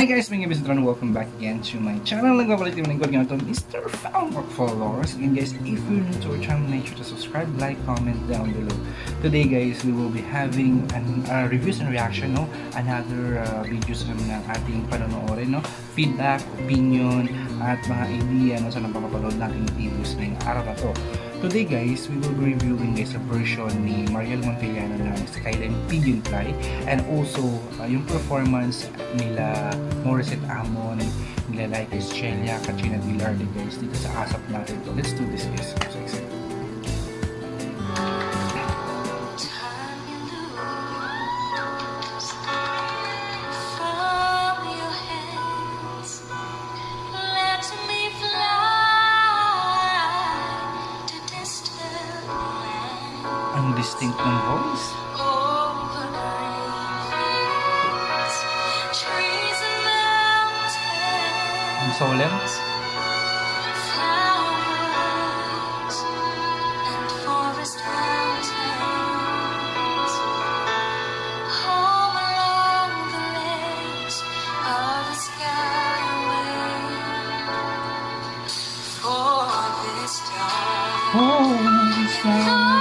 guys, my name is Ron. Welcome back again to my channel. Nagbabalit yung lingkod nga ito, Mr. Found Followers. And guys, if you're new to our channel, make sure to subscribe, like, comment down below. Today guys, we will be having reviews and reaction, no? Another videos naman ng ating panonoorin, no? Feedback, opinion, at mga idea no, sa napapapalood nating videos ngayong araw na to. Today guys, we will be reviewing guys a version ni Mariel Montellano ng Skyline Pigeon Fly, and also yung performance nila Morissette Amon, nila Like Estrella, Katrina Villarde guys dito sa ASAP natin to. Let's do this guys. I'm so excited. Ang distinct ng voice. Ang solemn. Oh, this time.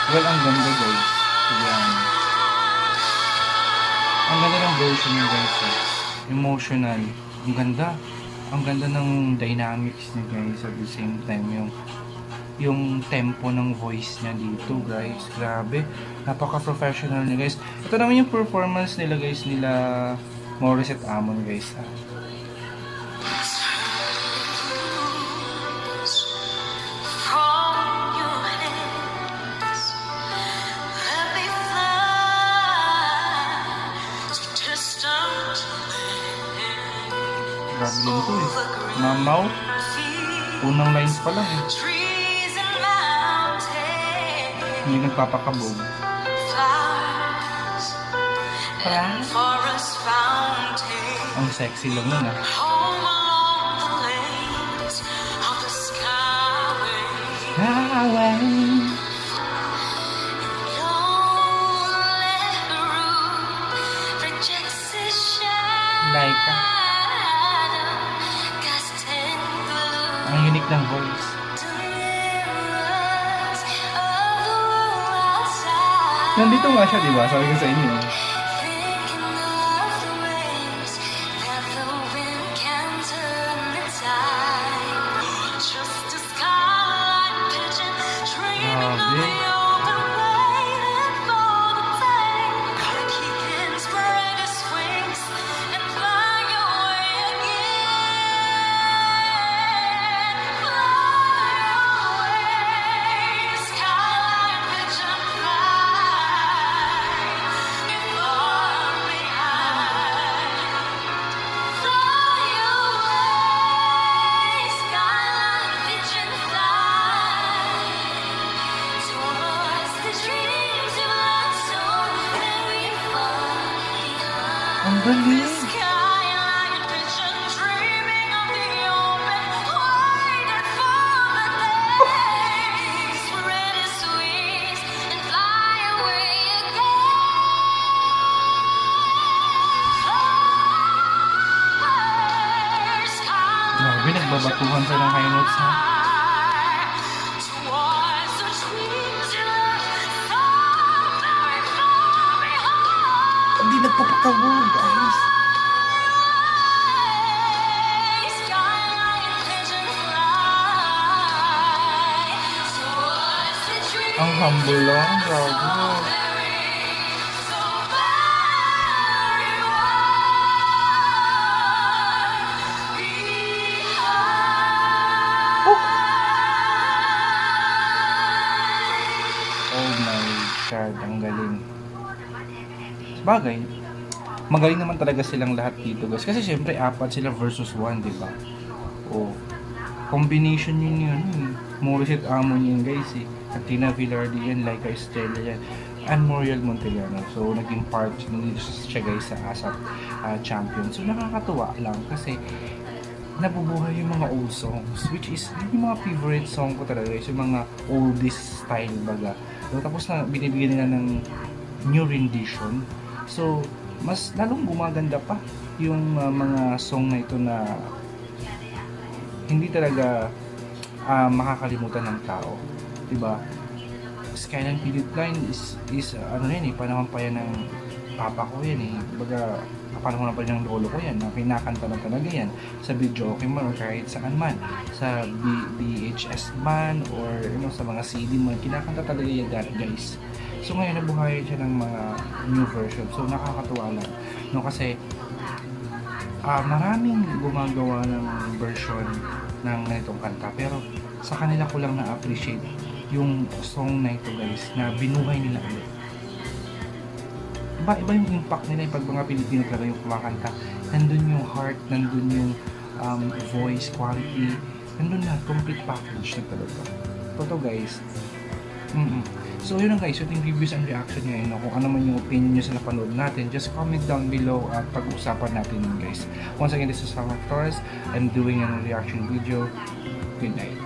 Well, ang ganda guys. Ang ganda ng version niya guys. Emotional. Ang ganda. Ang ganda ng dynamics niya guys. At the same time, yung tempo ng voice niya dito guys. Grabe. Napaka-professional niya guys. Ito naman yung performance nila guys. Nila Morissette Amon guys. Grabe din ito eh. Mamaw. Unang lines pa lang eh. Hindi nagpapakabog. Ang sexy lang nun ah. Laika. Ang unique ng voice. Nandito nga siya, diba? Sabi ko sa inyo. Grabe. galing. Grabe, nagbabatuhan sa ng high notes ha. Hindi nagpapakabo, guys. Ang humble lang, grabe. Oh my God, ang galing. Bagay, magaling naman talaga silang lahat dito guys. Kasi syempre, apat sila versus 1, di ba? Oh, combination yun. Morissette Amon yun guys eh. Katina Villardi yan, Laika Estrella yan. And Muriel Montellano. So, naging part dito siya guys sa ASAP champion. So, nakakatuwa lang kasi nabubuhay yung mga old songs, which is yung mga favorite song ko talaga guys, yung mga oldest style baga. So, tapos na binibigyan nila ng new rendition. So, mas lalong gumaganda pa yung mga song na ito na hindi talaga makakalimutan ng tao, 'di ba? Skyline Pilit Line is ano yan eh, panahon pa yan ng papa ko yan eh. Baga, panahon pa yan ng lolo ko yan, na kinakanta na talaga yan sa video okay man or kahit saan man, sa VHS man or sa mga CD man, kinakanta talaga yan guys. So ngayon nabuhayan siya ng mga new version. So nakakatuwa lang, no, kasi maraming gumagawa ng version ng ganitong kanta, pero sa kanila ko lang na-appreciate yung song na ito guys, na binuhay nila ulit. Iba yung impact nila pag mga Pilipino talaga yung kumakanta. Nandun yung heart, nandun yung voice quality, nandun na, complete package na talaga. Totoo guys. So yun lang guys, yung reviews and reaction ngayon, no? Kung ano man yung opinion nyo sa napanood natin, just comment down below at pag-usapan natin yun guys. Once again, this is Samuel Torres. I'm doing a reaction video. Good night.